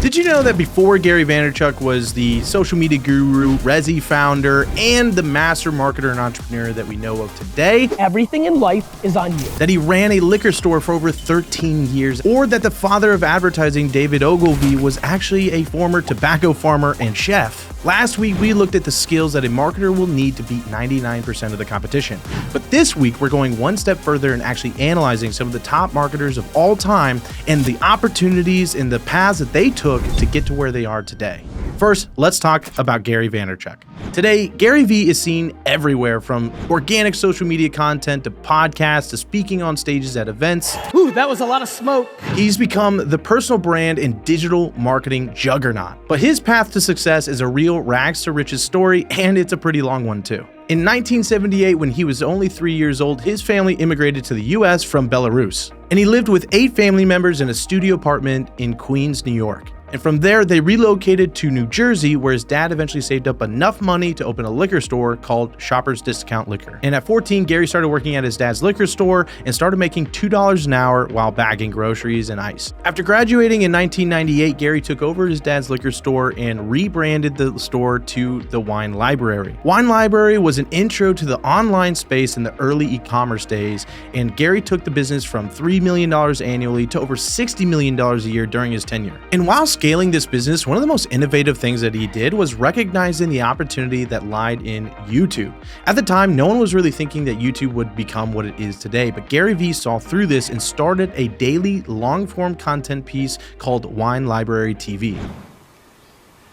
Did you know that before Gary Vaynerchuk was the social media guru, Resi founder, and the master marketer and entrepreneur that we know of today, everything in life is on you. that he ran a liquor store for over 13 years, or that the father of advertising, David Ogilvy, was actually a former tobacco farmer and chef? Last week, we looked at the skills that a marketer will need to beat 99% of the competition. But this week, we're going one step further and actually analyzing some of the top marketers of all time and the opportunities and the paths that they took to get to where they are today. First, let's talk about Gary Vaynerchuk. Today, Gary V is seen everywhere, from organic social media content to podcasts to speaking on stages at events. Ooh, that was a lot of smoke. He's become the personal brand and digital marketing juggernaut. But his path to success is a real rags to riches story, and it's a pretty long one too. In 1978, when he was only 3 years old, his family immigrated to the US from Belarus, and he lived with 8 family members in a studio apartment in Queens, New York. And from there, they relocated to New Jersey, where his dad eventually saved up enough money to open a liquor store called Shoppers Discount Liquor. And at 14, Gary started working at his dad's liquor store and started making $2 an hour while bagging groceries and ice. After graduating in 1998, Gary took over his dad's liquor store and rebranded the store to the Wine Library. Wine Library was an intro to the online space in the early e-commerce days, and Gary took the business from $3 million annually to over $60 million a year during his tenure. And while scaling this business, one of the most innovative things that he did was recognizing the opportunity that lied in YouTube. At the time, no one was really thinking that YouTube would become what it is today, but Gary Vee saw through this and started a daily long-form content piece called Wine Library TV.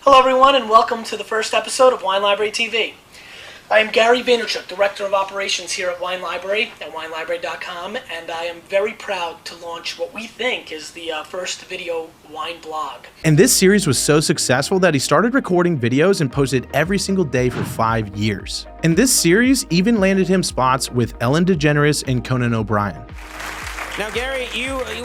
Hello everyone, and welcome to the first episode of Wine Library TV. I am Gary Vaynerchuk, Director of Operations here at Wine Library at winelibrary.com, and I am very proud to launch what we think is the first video wine blog. And this series was so successful that he started recording videos and posted every single day for 5 years. And this series even landed him spots with Ellen DeGeneres and Conan O'Brien. Now, Gary,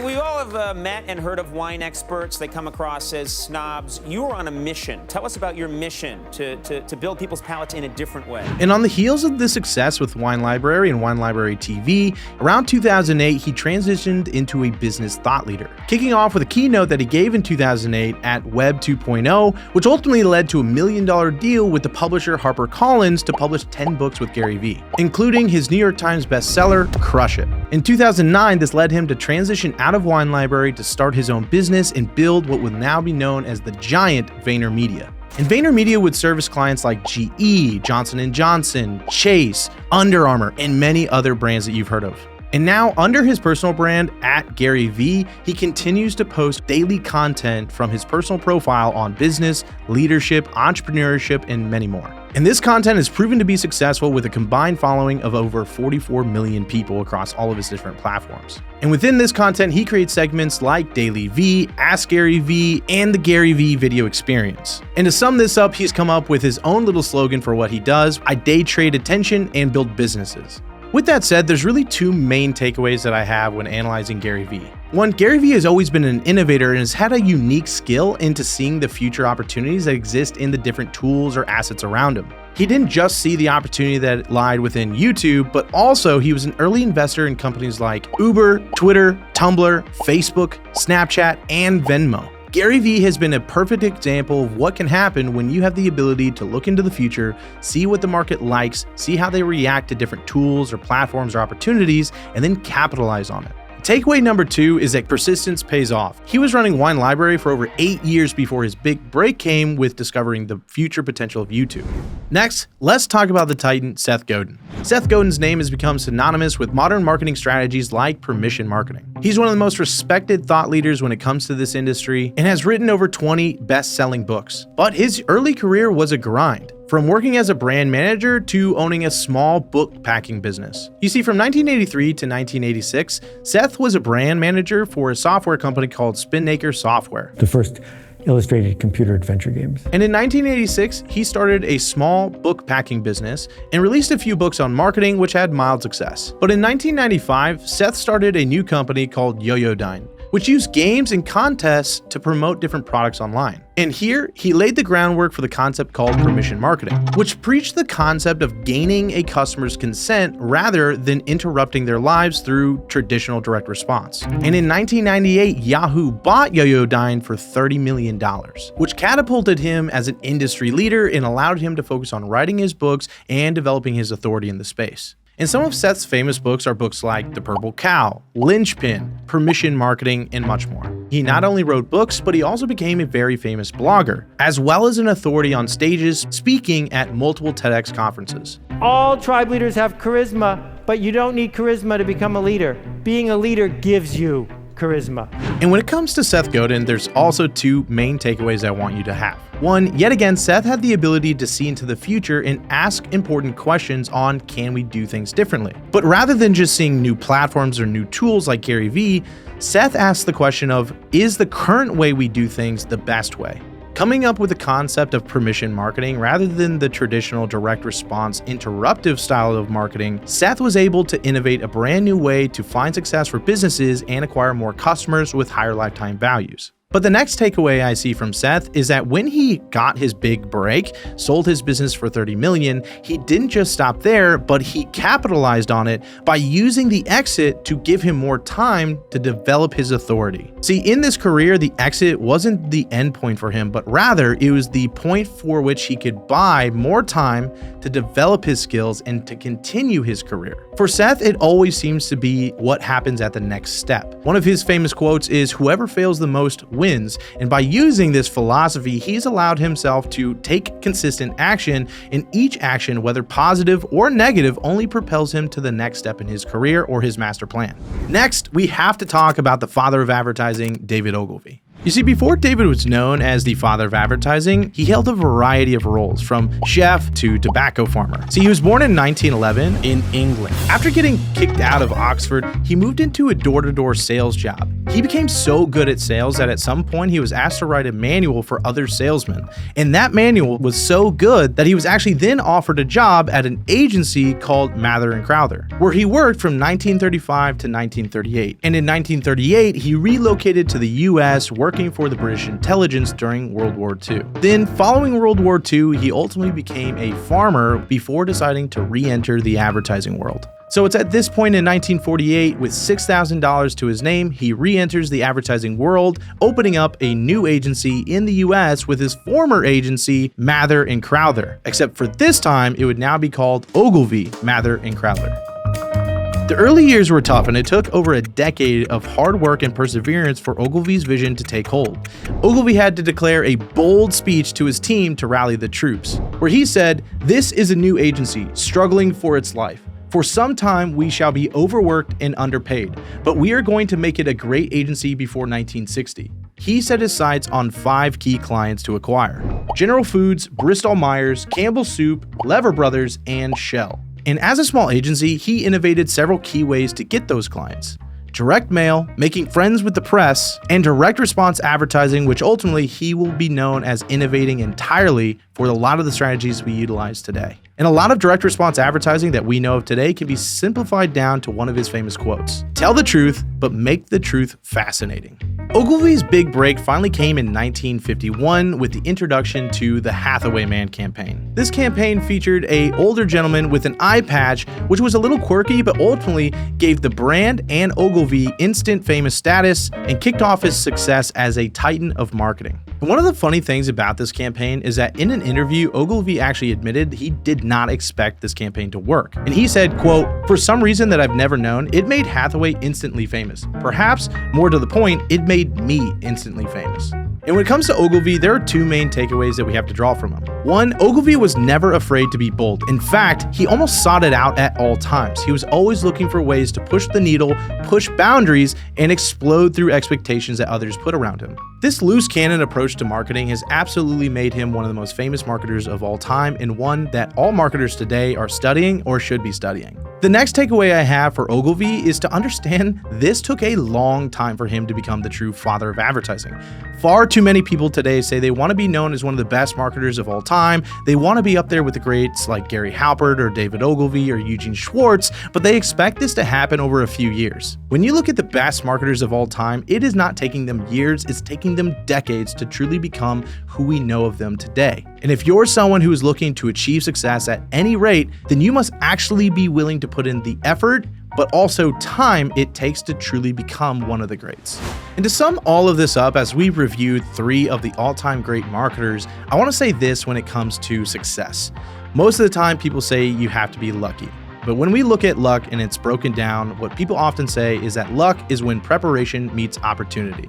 we all have met and heard of wine experts. They come across as snobs. You were on a mission. Tell us about your mission to build people's palates in a different way. And on the heels of the success with Wine Library and Wine Library TV, around 2008, he transitioned into a business thought leader, kicking off with a keynote that he gave in 2008 at Web 2.0, which ultimately led to a $1 million deal with the publisher HarperCollins to publish 10 books with Gary Vee, including his New York Times bestseller, Crush It. In 2009, this led him to transition out of Wine Library to start his own business and build what would now be known as the giant VaynerMedia. And VaynerMedia would service clients like GE, Johnson & Johnson, Chase, Under Armour, and many other brands that you've heard of. And now, under his personal brand, at Gary Vee, he continues to post daily content from his personal profile on business, leadership, entrepreneurship, and many more. And this content has proven to be successful with a combined following of over 44 million people across all of his different platforms. And within this content, he creates segments like Daily V, Ask Gary V, and the Gary V video experience. And to sum this up, he's come up with his own little slogan for what he does: I day trade attention and build businesses. With that said, there's really 2 main takeaways that I have when analyzing Gary Vee. One, Gary Vee has always been an innovator and has had a unique skill into seeing the future opportunities that exist in the different tools or assets around him. He didn't just see the opportunity that lied within YouTube, but also he was an early investor in companies like Uber, Twitter, Tumblr, Facebook, Snapchat, and Venmo. Gary Vee has been a perfect example of what can happen when you have the ability to look into the future, see what the market likes, see how they react to different tools or platforms or opportunities, and then capitalize on it. Takeaway number 2 is that persistence pays off. He was running Wine Library for over 8 years before his big break came with discovering the future potential of YouTube. Next, let's talk about the titan, Seth Godin. Seth Godin's name has become synonymous with modern marketing strategies like permission marketing. He's one of the most respected thought leaders when it comes to this industry and has written over 20 best-selling books. But his early career was a grind, from working as a brand manager to owning a small book packing business. You see, from 1983 to 1986, Seth was a brand manager for a software company called Spinnaker Software, the first illustrated computer adventure games. And in 1986, he started a small book packing business and released a few books on marketing, which had mild success. But in 1995, Seth started a new company called Yoyodyne, which used games and contests to promote different products online. And here, he laid the groundwork for the concept called permission marketing, which preached the concept of gaining a customer's consent rather than interrupting their lives through traditional direct response. And in 1998, Yahoo bought Yoyodyne for $30 million, which catapulted him as an industry leader and allowed him to focus on writing his books and developing his authority in the space. And some of Seth's famous books are books like The Purple Cow, Linchpin, Permission Marketing, and much more. He not only wrote books, but he also became a very famous blogger, as well as an authority on stages, speaking at multiple TEDx conferences. All tribe leaders have charisma, but you don't need charisma to become a leader. Being a leader gives you charisma. And when it comes to Seth Godin, there's also two main takeaways I want you to have. One, yet again, Seth had the ability to see into the future and ask important questions on can we do things differently. But rather than just seeing new platforms or new tools like Gary Vee, Seth asked the question of, is the current way we do things the best way? Coming up with the concept of permission marketing rather than the traditional direct response interruptive style of marketing, Seth was able to innovate a brand new way to find success for businesses and acquire more customers with higher lifetime values. But the next takeaway I see from Seth is that when he got his big break, sold his business for $30 million, he didn't just stop there, but he capitalized on it by using the exit to give him more time to develop his authority. See, in this career, the exit wasn't the end point for him, but rather it was the point for which he could buy more time to develop his skills and to continue his career. For Seth, it always seems to be what happens at the next step. One of his famous quotes is, "Whoever fails the most wins," and by using this philosophy, he's allowed himself to take consistent action, and each action, whether positive or negative, only propels him to the next step in his career or his master plan. Next, we have to talk about the father of advertising, David Ogilvy. You see, before David was known as the father of advertising, he held a variety of roles, from chef to tobacco farmer. See, he was born in 1911 in England. After getting kicked out of Oxford, he moved into a door-to-door sales job. He became so good at sales that at some point he was asked to write a manual for other salesmen. And that manual was so good that he was actually then offered a job at an agency called Mather & Crowther, where he worked from 1935 to 1938. And in 1938, he relocated to the US, working for the British intelligence during World War II. Then, following World War II, he ultimately became a farmer before deciding to re-enter the advertising world. So it's at this point in 1948, with $6,000 to his name, he re-enters the advertising world, opening up a new agency in the US with his former agency, Mather & Crowther. Except for this time, it would now be called Ogilvy, Mather & Crowther. The early years were tough, and it took over a decade of hard work and perseverance for Ogilvy's vision to take hold. Ogilvy had to declare a bold speech to his team to rally the troops, where he said, "This is a new agency, struggling for its life. For some time, we shall be overworked and underpaid, but we are going to make it a great agency before 1960. He set his sights on 5 key clients to acquire: General Foods, Bristol-Myers, Campbell Soup, Lever Brothers, and Shell. And as a small agency, he innovated several key ways to get those clients: direct mail, making friends with the press, and direct response advertising, which ultimately he will be known as innovating entirely for a lot of the strategies we utilize today. And a lot of direct response advertising that we know of today can be simplified down to one of his famous quotes: "Tell the truth, but make the truth fascinating." Ogilvy's big break finally came in 1951 with the introduction to the Hathaway Man campaign. This campaign featured an older gentleman with an eye patch, which was a little quirky, but ultimately gave the brand and Ogilvy instant famous status and kicked off his success as a titan of marketing. And one of the funny things about this campaign is that in an interview, Ogilvy actually admitted he did not expect this campaign to work. And he said, quote, "For some reason that I've never known, it made Hathaway instantly famous. Perhaps, more to the point, it made me instantly famous." And when it comes to Ogilvy, there are 2 main takeaways that we have to draw from him. One, Ogilvy was never afraid to be bold. In fact, he almost sought it out at all times. He was always looking for ways to push the needle, push boundaries, and explode through expectations that others put around him. This loose cannon approach to marketing has absolutely made him one of the most famous marketers of all time, and one that all marketers today are studying or should be studying. The next takeaway I have for Ogilvy is to understand this took a long time for him to become the true father of advertising. Far too too many people today say they want to be known as one of the best marketers of all time. They want to be up there with the greats like Gary Halpert or David Ogilvy or Eugene Schwartz, but they expect this to happen over a few years. When you look at the best marketers of all time, it is not taking them years, it's taking them decades to truly become who we know of them today. And if you're someone who is looking to achieve success at any rate, then you must actually be willing to put in the effort, but also time it takes to truly become one of the greats. And to sum all of this up, as we've reviewed 3 of the all-time great marketers, I want to say this when it comes to success. Most of the time people say you have to be lucky. But when we look at luck and it's broken down, what people often say is that luck is when preparation meets opportunity.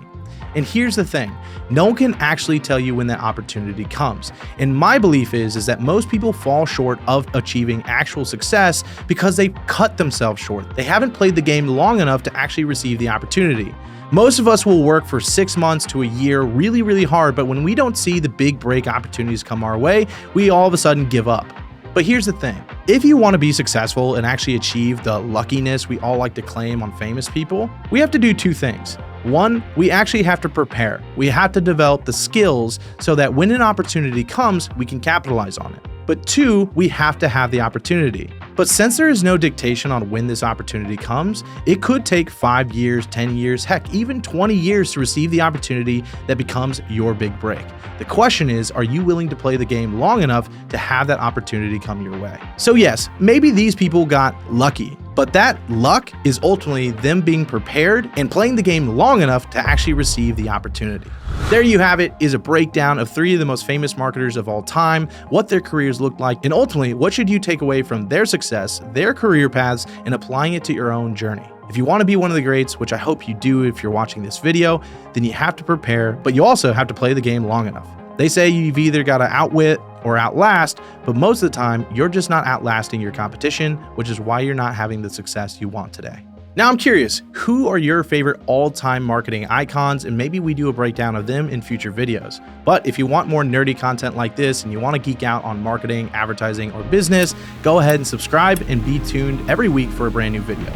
And here's the thing, no one can actually tell you when that opportunity comes. And my belief is that most people fall short of achieving actual success because they've cut themselves short. They haven't played the game long enough to actually receive the opportunity. Most of us will work for 6 months to a year really hard, but when we don't see the big break opportunities come our way, we all of a sudden give up. But here's the thing, if you want to be successful and actually achieve the luckiness we all like to claim on famous people, we have to do 2 things. 1, we actually have to prepare. We have to develop the skills so that when an opportunity comes, we can capitalize on it. But 2, we have to have the opportunity. But since there is no dictation on when this opportunity comes, it could take 5 years, 10 years, heck, even 20 years to receive the opportunity that becomes your big break. The question is, are you willing to play the game long enough to have that opportunity come your way? So yes, maybe these people got lucky, but that luck is ultimately them being prepared and playing the game long enough to actually receive the opportunity. There you have it, is a breakdown of 3 of the most famous marketers of all time, what their careers looked like, and ultimately, what should you take away from their success, their career paths, and applying it to your own journey. If you want to be one of the greats, which I hope you do if you're watching this video, then you have to prepare, but you also have to play the game long enough. They say you've either got to outwit or outlast, but most of the time, you're just not outlasting your competition, which is why you're not having the success you want today. Now I'm curious, who are your favorite all-time marketing icons, and maybe we do a breakdown of them in future videos. But if you want more nerdy content like this and you want to geek out on marketing, advertising, or business, go ahead and subscribe and be tuned every week for a brand new video.